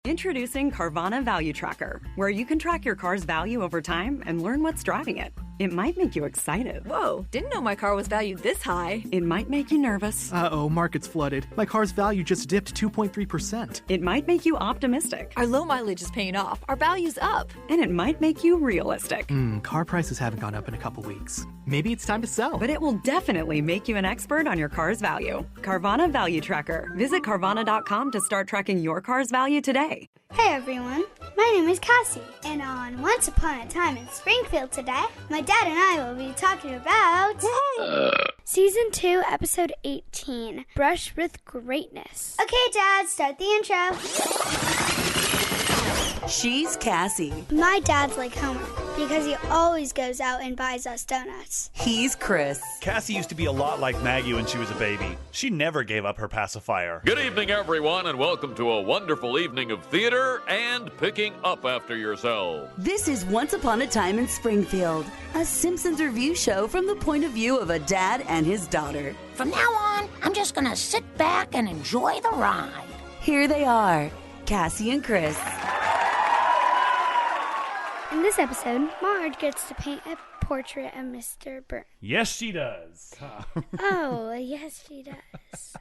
Introducing Carvana Value Tracker, where you can track your car's value over time and learn what's driving it. It might make you excited. Whoa, didn't know my car was valued this high. It might make you nervous. Uh-oh, market's flooded. My car's value just dipped 2.3%. It might make you optimistic. Our low mileage is paying off. Our value's up. And it might make you realistic. Car prices haven't gone up in a couple weeks. Maybe it's time to sell. But it will definitely make you an expert on your car's value. Carvana Value Tracker. Visit Carvana.com to start tracking your car's value today. Hey everyone, my name is Cassie, and on Once Upon a Time in Springfield today, my dad and I will be talking about Season 2, Episode 18, Brush with Greatness. Okay, Dad, start the intro. She's Cassie. My dad's like Homer, because he always goes out and buys us donuts. He's Chris. Cassie used to be a lot like Maggie when she was a baby. She never gave up her pacifier. Good evening, everyone, and welcome to a wonderful evening of theater and picking up after yourself. This is Once Upon a Time in Springfield, a Simpsons review show from the point of view of a dad and his daughter. From now on, I'm just gonna sit back and enjoy the ride. Here they are, Cassie and Chris. In this episode, Marge gets to paint a portrait of Mr. Burns. Yes, she does. Oh, yes, she does.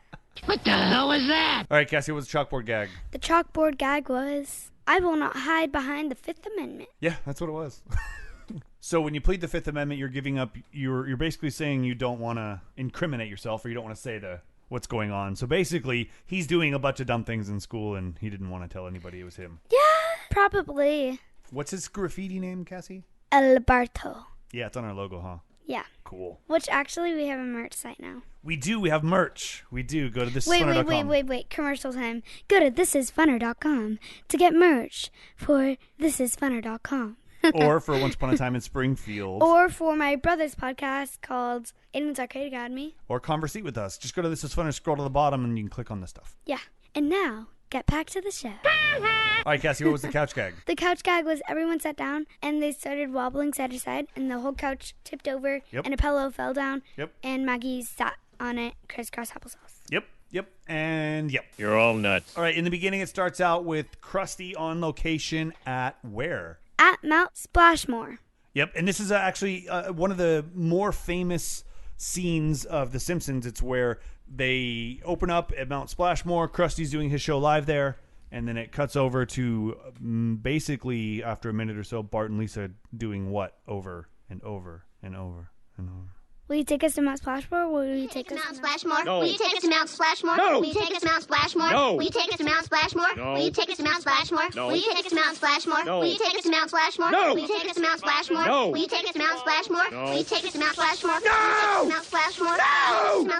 What the hell is that? All right, Cassie, what's the chalkboard gag? The chalkboard gag was, I will not hide behind the Fifth Amendment. Yeah, that's what it was. So when you plead the Fifth Amendment, you're giving up, you're basically saying you don't want to incriminate yourself, or you don't want to say what's going on. So basically, he's doing a bunch of dumb things in school, and he didn't want to tell anybody it was him. Yeah, probably. What's his graffiti name, Cassie? Alberto. Yeah, it's on our logo, huh? Yeah. Cool. Which actually we have a merch site now. We do. We have merch. We do. Go to thisisfunner.com. Wait. Commercial time. Go to thisisfunner.com to get merch for thisisfunner.com. Or for Once Upon a Time in Springfield. Or for my brother's podcast called Aiden's Arcade Academy. Or Conversate with us. Just go to This Is Funner, scroll to the bottom, and you can click on this stuff. Yeah. And now, get back to the show. All right, Cassie, what was the couch gag? The couch gag was everyone sat down, and they started wobbling side to side, and the whole couch tipped over, and a pillow fell down, and Maggie sat on it, crisscross applesauce. Yep, and yep. You're all nuts. All right, in the beginning, it starts out with Krusty on location at where? At Mount Splashmore. Yep, and this is actually one of the more famous scenes of The Simpsons. It's where they open up at Mount Splashmore. Krusty's doing his show live there, and then it cuts over to basically, after a minute or so, Bart and Lisa doing what? Over and over and over and over. Will you take us to Mount Splashmore? Will you take us to Mount Splashmore? No. Will you take us to Mount Splashmore? No. Will you take us to Mount Splashmore? No. Will you take us to Mount Splashmore? No. Will you take us to Mount Splashmore? No. Will you take us to Mount Splashmore? No. Will you take us to Mount Splashmore? No. Will you take us to Mount Splashmore? No. Will you take us to Mount Splashmore? No. Will you take us to Mount Splashmore? No. Will you take us to Mount Splashmore? No. Mount Splashmore? No. Will you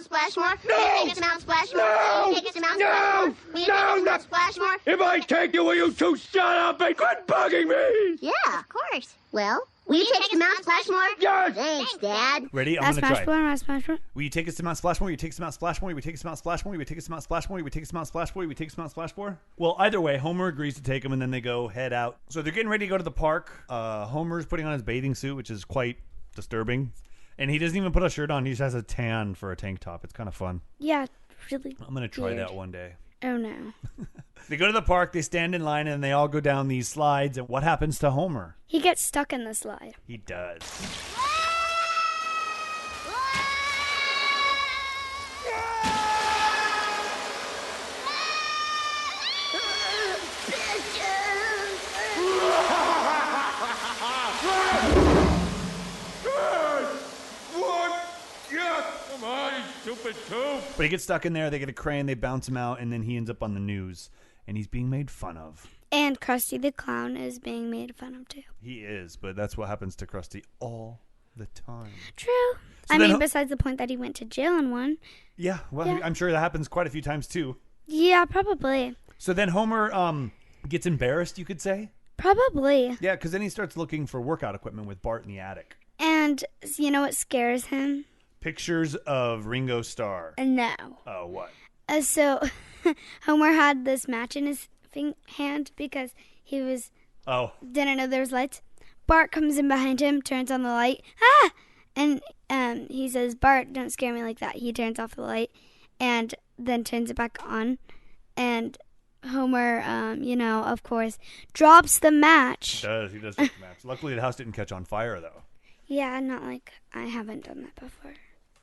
take us to Mount Splashmore? No. Will you take us to Mount No. Splashmore? Will you take us to No. Mount Splashmore? If I take you, will you two shut up and quit bugging me? Yeah, of course. Well, will you take us to Mount Splashmore? Yes. Thanks, Dad. Ready? I'm going to try. Mount Splashmore. Will you take us to Mount Splashmore? Will you take us to Mount Splashmore? Will you take us to Mount Splashmore? Will you take us to Mount Splashmore? Will you take us to Mount Splashmore? Will you take us to Mount Splashmore? Well, either way, Homer agrees to take him, and then they go head out. So they're getting ready to go to the park. Homer's putting on his bathing suit, which is quite disturbing. And he doesn't even put a shirt on. He just has a tan for a tank top. It's kind of fun. Yeah, really. I'm going to try that one day. Oh, no. They go to the park, they stand in line, and they all go down these slides. And what happens to Homer? He gets stuck in the slide. He does. But he gets stuck in there, they get a crane, they bounce him out, and then he ends up on the news. And he's being made fun of. And Krusty the Clown is being made fun of, too. He is, but that's what happens to Krusty all the time. True. So I mean, besides the point that he went to jail in one. Yeah, well, yeah. I'm sure that happens quite a few times, too. Yeah, probably. So then Homer gets embarrassed, you could say? Probably. Yeah, because then he starts looking for workout equipment with Bart in the attic. And you know what scares him? Pictures of Ringo Starr. No. Oh, what? So Homer had this match in his hand because he didn't know there was lights. Bart comes in behind him, turns on the light. Ah! And he says, Bart, don't scare me like that. He turns off the light and then turns it back on. And Homer, of course, drops the match. He does drop the match. Luckily, the house didn't catch on fire, though. Yeah, not like I haven't done that before.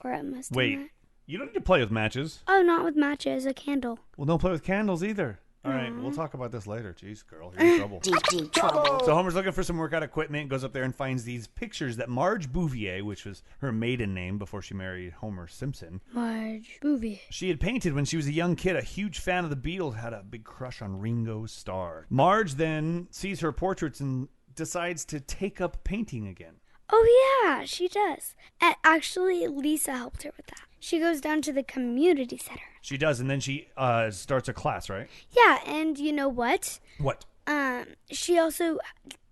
Or I must have Wait, done that. you don't need to play with matches. Oh, not with matches, a candle. Well, don't play with candles either. All right, we'll talk about this later. Jeez, girl, you're in trouble. Deep trouble. So Homer's looking for some workout equipment, goes up there and finds these pictures that Marge Bouvier, which was her maiden name before she married Homer Simpson, Marge Bouvier. she had painted when she was a young kid. A huge fan of the Beatles, had a big crush on Ringo Starr. Marge then sees her portraits and decides to take up painting again. Oh, yeah, she does. And actually, Lisa helped her with that. She goes down to the community center. She does, and then she starts a class, right? Yeah, and you know what? What? She also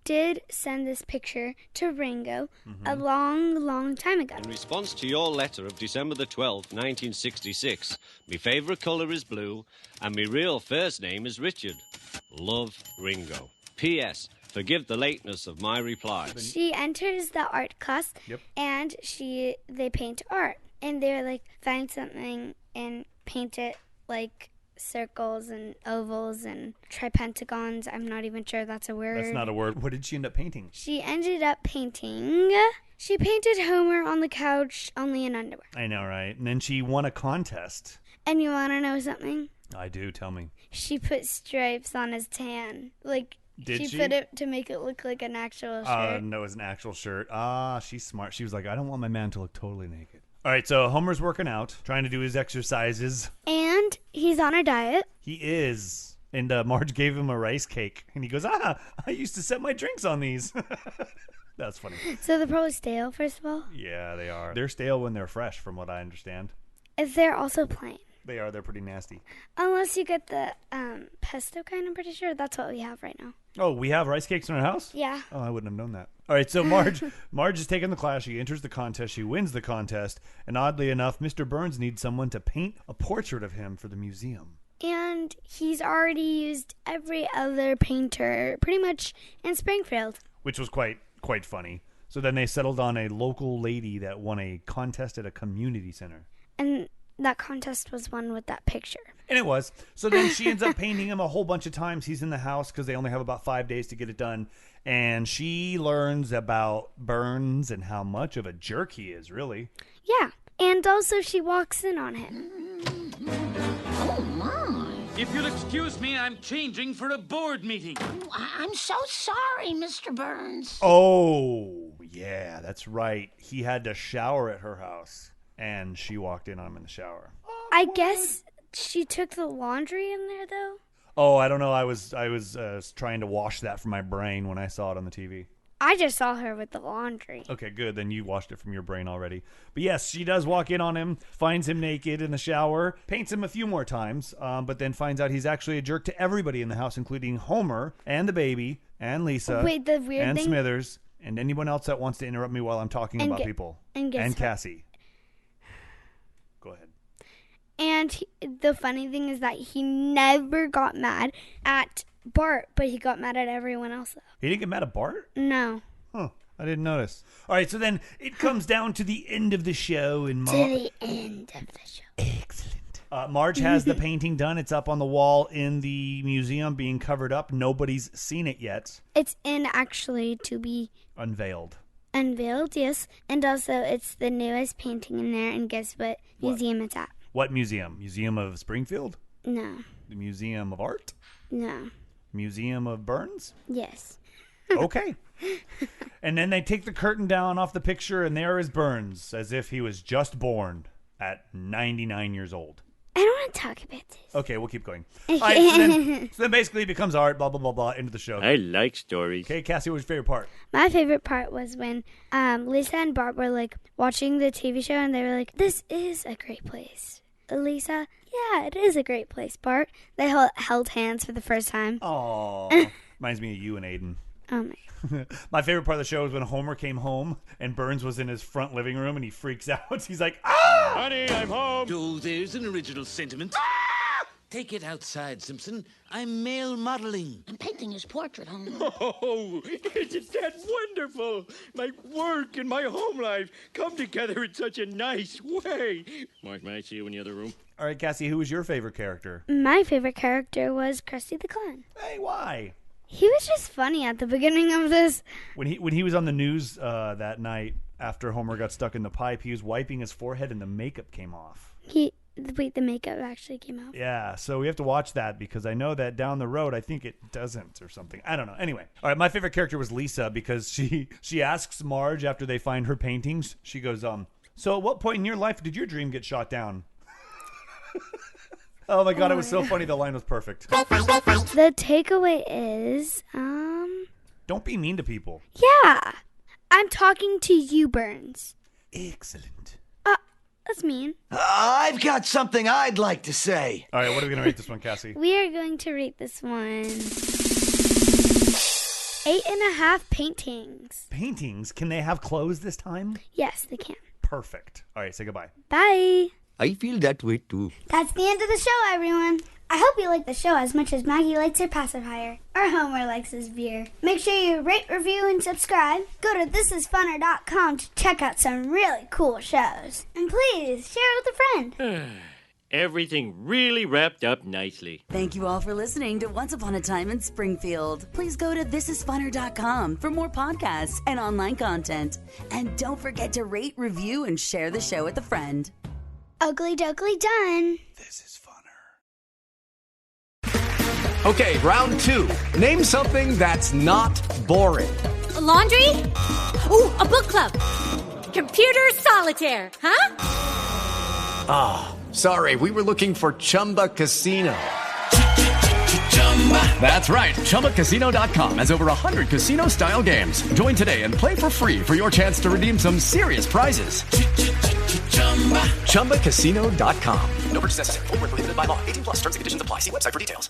did send this picture to Ringo a long time ago. In response to your letter of December the 12th, 1966, my favourite colour is blue, and my real first name is Richard. Love, Ringo. P.S. Forgive the lateness of my reply. She enters the art class, and they paint art. And they're like, find something and paint it like circles and ovals and tripentagons. I'm not even sure that's a word. That's not a word. What did she end up painting? She ended up painting... She painted Homer on the couch, only in underwear. I know, right? And then she won a contest. And you want to know something? I do. Tell me. She put stripes on his tan. Like... Did she put it to make it look like an actual shirt. No, it was an actual shirt. She's smart. She was like, I don't want my man to look totally naked. All right, so Homer's working out, trying to do his exercises. And he's on a diet. He is. And Marge gave him a rice cake. And he goes, I used to set my drinks on these. That's funny. So they're probably stale, first of all? Yeah, they are. They're stale when they're fresh, from what I understand. If they're also plain. They are. They're pretty nasty. Unless you get the pesto kind, I'm pretty sure. That's what we have right now. Oh, we have rice cakes in our house? Yeah. Oh, I wouldn't have known that. All right, so Marge is taking the class. She enters the contest. She wins the contest. And oddly enough, Mr. Burns needs someone to paint a portrait of him for the museum. And he's already used every other painter pretty much in Springfield. Which was quite funny. So then they settled on a local lady that won a contest at a community center. And that contest was won with that picture. And it was. So then she ends up painting him a whole bunch of times. He's in the house because they only have about 5 days to get it done. And she learns about Burns and how much of a jerk he is, really. Yeah. And also she walks in on him. Oh, my. If you'll excuse me, I'm changing for a board meeting. I'm so sorry, Mr. Burns. Oh, yeah, that's right. He had to shower at her house. And she walked in on him in the shower. I guess she took the laundry in there, though. Oh, I don't know. I was trying to wash that from my brain when I saw it on the TV. I just saw her with the laundry. Okay, good. Then you washed it from your brain already. But yes, she does walk in on him, finds him naked in the shower, paints him a few more times, but then finds out he's actually a jerk to everybody in the house, including Homer and the baby and Lisa and Smithers and anyone else that wants to interrupt me while I'm talking about people. And Cassie. Go ahead. And the funny thing is that he never got mad at Bart, but he got mad at everyone else, though. He didn't get mad at Bart? No. Huh. I didn't notice. All right, so then it comes down to the end of the show. And to the end of the show. Excellent. Marge has the painting done. It's up on the wall in the museum being covered up. Nobody's seen it yet. It's actually to be... Unveiled, yes. And also, it's the newest painting in there. And guess what museum it's at? What museum? Museum of Springfield? No. The Museum of Art? No. Museum of Burns? Yes. Okay. And then they take the curtain down off the picture, and there is Burns, as if he was just born at 99 years old. I don't want to talk about this. Okay, we'll keep going. All right, so then basically it becomes art, blah, blah, blah, blah, into the show. I like stories. Okay, Cassie, what's your favorite part? My favorite part was when Lisa and Bart were, like, watching the TV show, and they were like, this is a great place. Lisa, yeah, it is a great place, Bart. They held hands for the first time. Aww. Reminds me of you and Aiden. Oh, my. My favorite part of the show was when Homer came home and Burns was in his front living room and he freaks out. He's like, ah! Honey, I'm home. Oh, there's an original sentiment. Ah! Take it outside, Simpson. I'm male modeling. I'm painting his portrait, Homer. Oh, isn't that wonderful? My work and my home life come together in such a nice way. Marge, may I see you in the other room? All right, Cassie, who was your favorite character? My favorite character was Krusty the Clown. Hey, why? He was just funny at the beginning of this. When he was on the news that night after Homer got stuck in the pipe, he was wiping his forehead and the makeup came off. The makeup actually came out. Yeah, so we have to watch that because I know that down the road I think it doesn't or something. I don't know. Anyway, all right, my favorite character was Lisa because she asks Marge after they find her paintings. She goes, so at what point in your life did your dream get shot down? Oh my God, it was so funny. The line was perfect. The takeaway is, don't be mean to people. Yeah, I'm talking to you, Burns. Excellent. That's mean. I've got something I'd like to say. All right, what are we going to rate this one, Cassie? We are going to rate this one 8.5 paintings. Paintings? Can they have clothes this time? Yes, they can. Perfect. All right, say goodbye. Bye. I feel that way too. That's the end of the show, everyone. I hope you like the show as much as Maggie likes her pacifier, or Homer likes his beer. Make sure you rate, review, and subscribe. Go to thisisfunner.com to check out some really cool shows. And please, share it with a friend. Everything really wrapped up nicely. Thank you all for listening to Once Upon a Time in Springfield. Please go to thisisfunner.com for more podcasts and online content. And don't forget to rate, review, and share the show with a friend. Ugly dougly done. This is funner. Okay, round 2. Name something that's not boring. A laundry? Ooh, a book club. Computer solitaire, huh? Ah, sorry, we were looking for Chumba Casino. That's right, ChumbaCasino.com has over 100 casino-style games. Join today and play for free for your chance to redeem some serious prizes. ChumbaCasino.com. No purchase necessary. Void where prohibited by law. 18+ terms and conditions apply. See website for details.